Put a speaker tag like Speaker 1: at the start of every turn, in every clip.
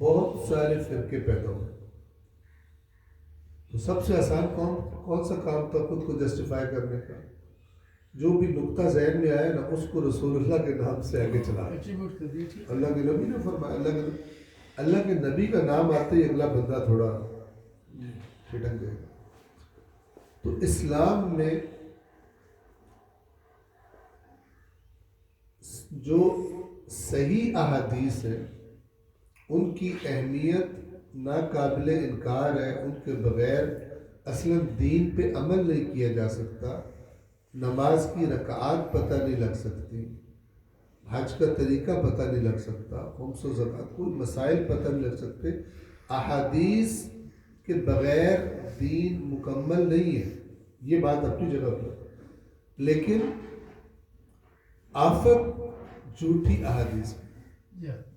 Speaker 1: بہت سارے فرقے پیدا ہوئے. تو سب سے آسان کون سا کام تھا خود کو جسٹیفائی کرنے کا؟ جو بھی نقطہ ذہن میں آیا نا اس کو رسول اللہ کے نام سے آگے چلا. اللہ کے نبی نے فرمایا، اللہ کے نبی کا نام آتے ہی اگلا بندہ تھوڑا پھٹک گئے. تو اسلام میں جو صحیح احادیث ہیں ان کی اہمیت ناقابل انکار ہے. ان کے بغیر اصلاً دین پہ عمل نہیں کیا جا سکتا. نماز کی رکعات پتہ نہیں لگ سکتی، حج کا طریقہ پتہ نہیں لگ سکتا، خمس و زکوٰۃ کوئی مسائل پتہ نہیں لگ سکتے. احادیث کے بغیر دین مکمل نہیں ہے. یہ بات اپنی جگہ پر. لیکن آفت جھوٹی احادیث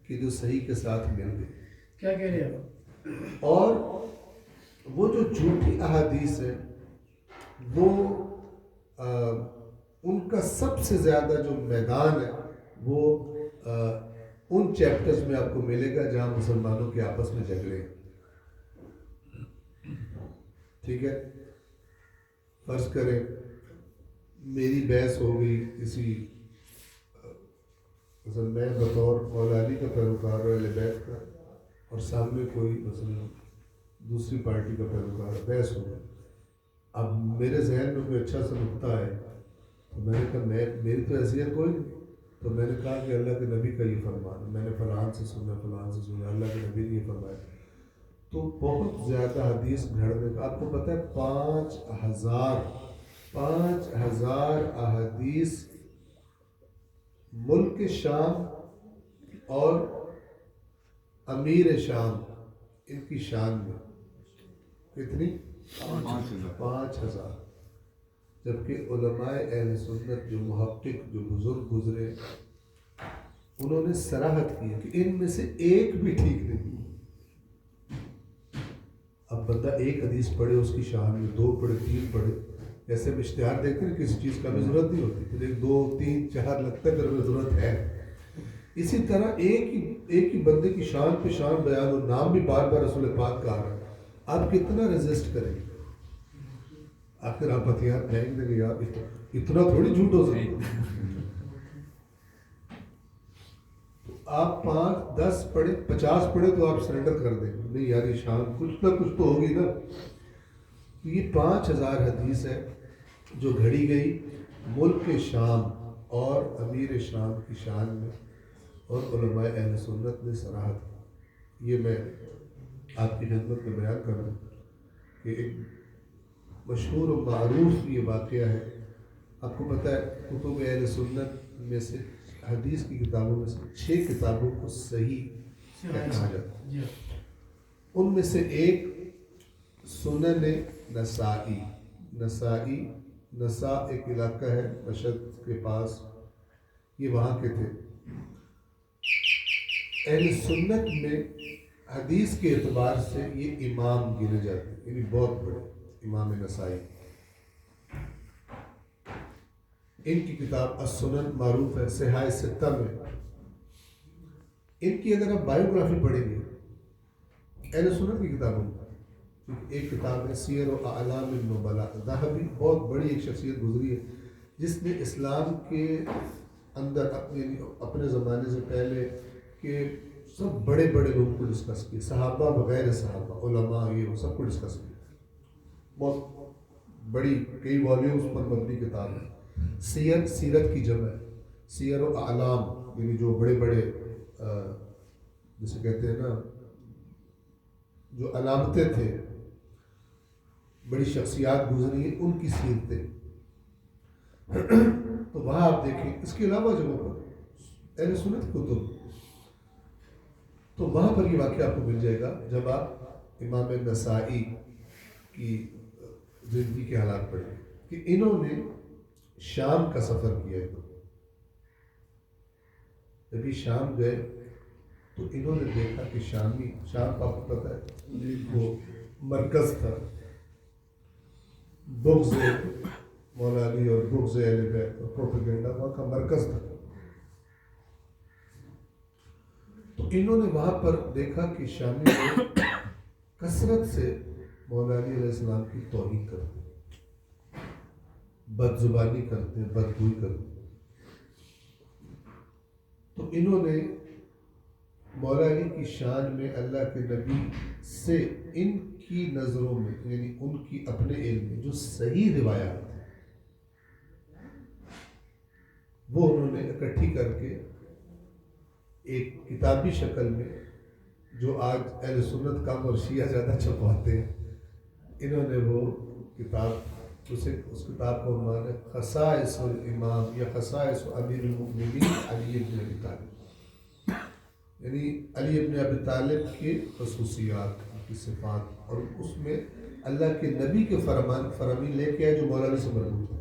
Speaker 1: کی جو صحیح کے ساتھ مل گئی.
Speaker 2: کیا کہہ رہے ہیں؟
Speaker 1: اور وہ جو جھوٹی احادیث ہے وہ ان کا سب سے زیادہ جو میدان ہے وہ ان چیپٹرز میں آپ کو ملے گا جہاں مسلمانوں کے آپس میں جھگڑے ہیں. ٹھیک ہے، فرض کریں میری بحث ہو گئی کسی، مثلا میں بطور مولا علی کا پیروکار اہل بیت کا اور سامنے کوئی مثلا دوسری پارٹی کا پیروکار، بحث ہو گئی. اب میرے ذہن میں کوئی اچھا سا نقطہ ہے تو میں نے کہا میری تو حیثیت کوئی نہیں. تو میں نے کہا کہ اللہ کے نبی کا یہ فرمان، میں نے فلان سے سنا، اللہ کے نبی نے یہ فرمایا. تو بہت زیادہ حدیث گھڑنے کا، آپ کو پتہ ہے 5,000 احادیث ملک شام اور امیر شام ان کی شان میں. کتنی؟ 5,000. جبکہ علماء اہل سنت جو محقق جو بزرگ گزرے انہوں نے صراحت کی کہ ان میں سے ایک بھی ٹھیک نہیں. اب بندہ ایک حدیث پڑھے اس کی شان میں، 2 پڑھے، 3 پڑھے، ایسے ہم اشتہار دیکھتے ہیں کسی چیز کا ہمیں ضرورت نہیں ہوتی، پھر 1 2 3 4 لگتا ہے پھر ہمیں ضرورت ہے. اسی طرح ایک ہی بندے کی شان پہ شان بیان ہو، نام بھی بار بار رسول پاک کا آ رہا ہے، آپ کتنا ریزسٹ کریں گے؟ آخر آپ ہتھیار پھینک دیں گے یار، اتنا تھوڑی جھوٹ ہو سکتا. تو آپ 5 10 پڑھے، 50 پڑھے تو آپ سرنڈر کر دیں گے، نہیں یار یہ شان کچھ نہ کچھ تو ہوگی نا. یہ 5,000 حدیث ہے جو گھڑی گئی ملک شام اور امیر شام کی شان میں، اور علماء اہل سنت نے صراحت کی. یہ میں آپ کی خدمت میں بیان کر رہا ہوں کہ ایک مشہور و معروف یہ واقعہ ہے. آپ کو پتہ ہے کتب اہل سنت میں سے حدیث کی کتابوں میں سے 6 کتابوں کو صحیح کہا جاتا ہے. ان میں سے ایک سنن نسائی. نسا ایک علاقہ ہے مشہد کے پاس، یہ وہاں کے تھے. اہل سنت میں حدیث کے اعتبار سے یہ امام گنے جاتے ہیں، یعنی بہت بڑے امام نسائی. ان کی کتاب السنن معروف ہے صحاح 6 میں. ان کی اگر آپ بایوگرافی پڑھیں گے اہل سنت کی کتابوں میں، ایک کتاب ہے سیر و اعلام النبلاء، ذہبی بہت بڑی ایک شخصیت گزری ہے جس نے اسلام کے اندر اپنے زمانے سے پہلے کے سب بڑے بڑے لوگوں کو ڈسکس کیا، صحابہ بغیر صحابہ، علماء، یہ وہ سب کو ڈسکس کیا. بہت بڑی کئی والیومز پر مبنی کتاب ہے. سیرت کی جمع ہے، سیر و اعلام، یعنی جو بڑے بڑے جسے کہتے ہیں نا جو علامتیں تھے، بڑی شخصیات گزری ہیں ان کی سیرتیں. تو وہاں آپ دیکھیں. اس کے علاوہ جو اہل سنت کتب، تو وہاں پر یہ واقعہ آپ کو مل جائے گا جب آپ امام نسائی کی زندگی کے حالات پڑھیں کہ انہوں نے شام کا سفر کیا ہے. جب یہ شام گئے تو انہوں نے دیکھا کہ شام آپ کو پتہ ہے وہ مرکز تھا بغض مولا علی اور بغض اہل بیت اور پروپیگنڈا، وہاں کا مرکز تھا. تو انہوں نے وہاں پر دیکھا کہ شامی لوگ کثرت سے مولا علی علیہ السلام کی توہین کرتے ہیں، بد زبانی کرتے ہیں، بدگوئی کرتے ہیں. تو انہوں نے مولا علی کی شان میں اللہ کے نبی سے ان کی نظروں میں، یعنی ان کی اپنے علم میں جو صحیح روایات ہیں وہ انہوں نے اکٹھی کر کے ایک کتابی شکل میں، جو آج اہل سنت کم اور شیعہ زیادہ چھپواتے ہیں، انہوں نے وہ کتاب، اس کتاب کا عنوان ہے خصائص الامام یا خصائص امیر المؤمنین علی بن ابی طالب، یعنی علی ابن ابی طالب کی خصوصیات، ان کی صفات، اور اس میں اللہ کے نبی کے فرامین لے کے آئے جو مولا علی سے مربوط ہے.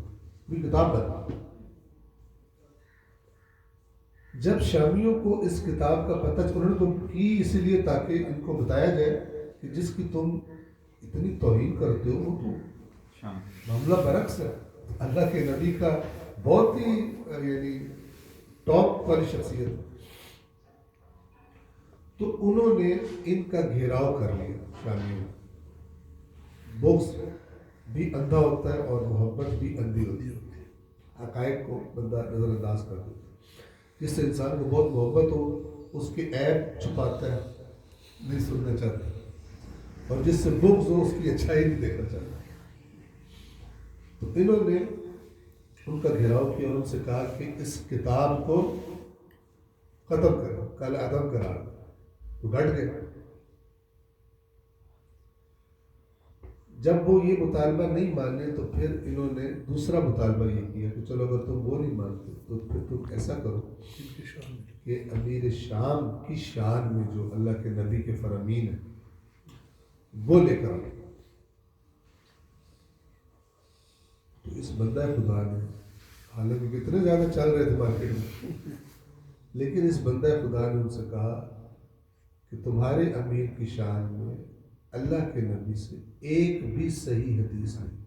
Speaker 1: یہ کتاب بنا. جب شامیوں کو اس کتاب کا پتہ، انہوں نے تو کی اسی لیے تاکہ ان کو بتایا جائے کہ جس کی تم اتنی توہین کرتے ہو وہ تو معاملہ برعکس ہے، اللہ کے نبی کا بہت ہی یعنی ٹاپ والی شخصیت ہے. تو انہوں نے ان کا گھیراؤ کر لیا. شامیوں، بغض بھی اندھا ہوتا ہے اور محبت بھی اندھی ہوتی ہے. حقائق کو بندہ نظر انداز کر دیتا ہے. جس سے انسان کو بہت محبت ہو اس کے عیب چھپاتا ہے، نہیں سننا چاہتا، اور جس سے بغض ہو اس کی اچھائی نہیں دیکھنا چاہتا. تو انہوں نے ان کا گھیراؤ کیا اور ان سے کہا کہ اس کتاب کو ختم کرو، کل عدم کرا دو. تو ڈٹ گئے. جب وہ یہ مطالبہ نہیں مانے تو پھر انہوں نے دوسرا مطالبہ یہ کیا کہ چلو اگر تم وہ نہیں مانتے تو پھر تم ایسا کرو کہ امیر شام کی شان میں جو اللہ کے نبی کے فرامین ہیں وہ لے کر آؤ. تو اس بندہ خدا نے، حالانکہ کتنے زیادہ چل رہے تھے مارکیٹ میں، لیکن اس بندہ خدا نے ان سے کہا کہ تمہارے امیر کی شان میں اللہ کے نبی سے ایک بھی صحیح حدیث نہیں.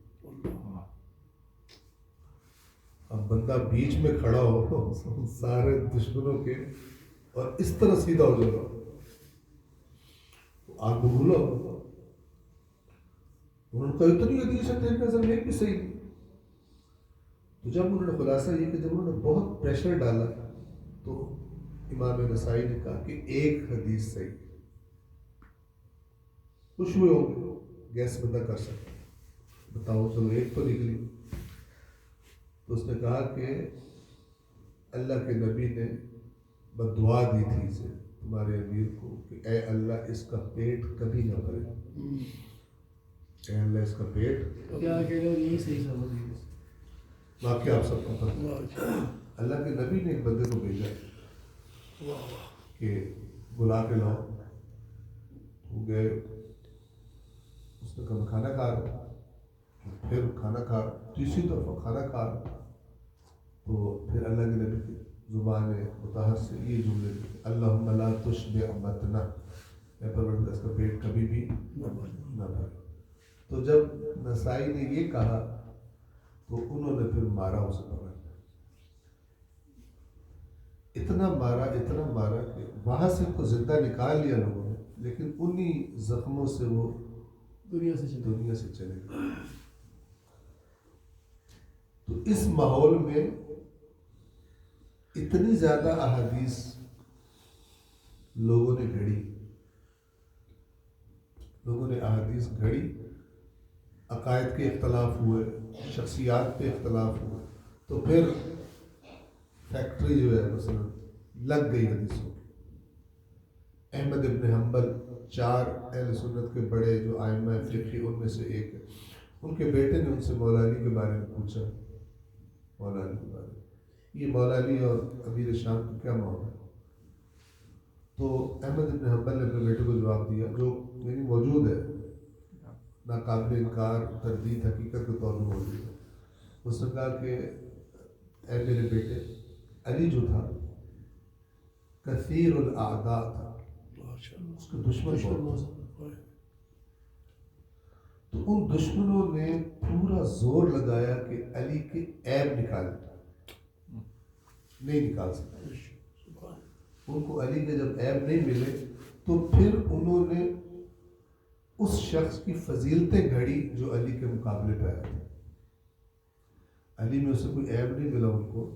Speaker 1: اب بندہ بیچ میں کھڑا ہو سارے دشمنوں کے اور اس طرح سیدھا ہو جائے گا، آگ بھولو. انہوں نے کہا اتنی حدیث ہے تیری نظر میں ایک بھی صحیح نہیں. تو جب انہوں نے خلاصہ یہ کہ جب انہوں نے بہت پریشر ڈالا تو امام نسائی نے کہا کہ ایک حدیث صحیح. خوش ہوئے ہوں گے، گیس بندہ کر سکتا، بتاؤ چلو ایک تو نکلی. تو اس نے کہا کہ اللہ کے نبی نے بددعا دی تھی اسے، تمہارے امیر کو، کہ اے اللہ اس کا پیٹ کبھی نہ بھرے، اے اللہ اس کا پیٹ.
Speaker 2: کیا کہہ رہے ہو؟ یہی صحیح سمجھ گئی.
Speaker 1: واقعہ آپ سب کو پتہ. اللہ کے نبی نے ایک بندے کو بھیجا کہ بلا کے لاؤ. وہ گئے، اس نے کہا میں کھانا کھا رہا ہوں. پھر کھانا کھا، تیسری دفعہ کھانا کھا رہا. تو پھر اللہ کے نبی کی زبان مطہر سے یہ جملے تھے، اللہم لا تشبع بطنہ، اے پروردگار اس کا پیٹ کبھی بھی نہ بھرے. تو جب نسائی نے یہ کہا تو انہوں نے پھر مارا اسے پکڑ کے. اتنا مارا کہ وہاں سے کو زندہ نکال لیا لوگوں نے، لیکن انہی زخموں سے وہ دنیا سے چلے گئے. تو اس ماحول میں اتنی زیادہ احادیث لوگوں نے گھڑی، عقائد کے اختلاف ہوئے، شخصیات پہ اختلاف ہوئے. تو پھر فیکٹری جو ہے مثلا لگ گئی حدیثوں. احمد ابن حنبل 4 اہل سنت کے بڑے جو ائمہ فقہ ان میں سے ایک ہے، ان کے بیٹے نے ان سے مولا علی کے بارے میں پوچھا. مولا علی کے بارے میں یہ مولا علی اور امیر شام کا کیا معاملہ ہے؟ تو احمد ابن حنبل نے اپنے بیٹے کو جواب دیا جو یعنی موجود ہے، ناقابل انکار، تردید حقیقت کے طور پر موجود ہے. اس نے کہا کہ اے میرے بیٹے، علی جو تھا کثیر الاعداء تھا، اس کے دشمن بہت تھے. تو ان دشمنوں نے پورا زور لگایا کہ علی کے عیب نکالیں، نہیں نکال سکتے. ان کو علی کے جب عیب نہیں ملے تو پھر انہوں نے اس شخص کی فضیلتیں گھڑی جو علی کے مقابلے پہ آئے تھے. علی میں اسے کوئی عیب نہیں ملا ان کو،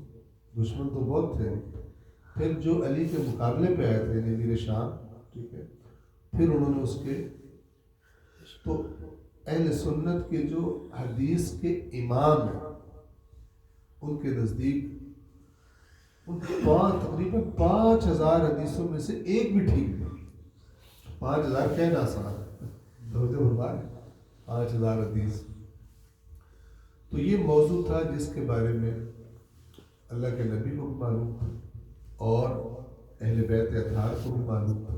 Speaker 1: دشمن تو بہت تھے، پھر جو علی کے مقابلے پہ آئے تھے امیر شام، ٹھیک ہے، پھر انہوں نے اس کے تو اہل سنت کے جو حدیث کے امام ہیں ان کے نزدیک ان کے تقریباً 5000 حدیثوں میں سے ایک بھی ٹھیک نہیں. 5000 کہنا آسان ہے، 5000 حدیث. تو یہ موضوع تھا جس کے بارے میں اللہ کے نبی کو بھی معلوم تھا اور اہل بیت اطہار کو بھی معلوم تھا.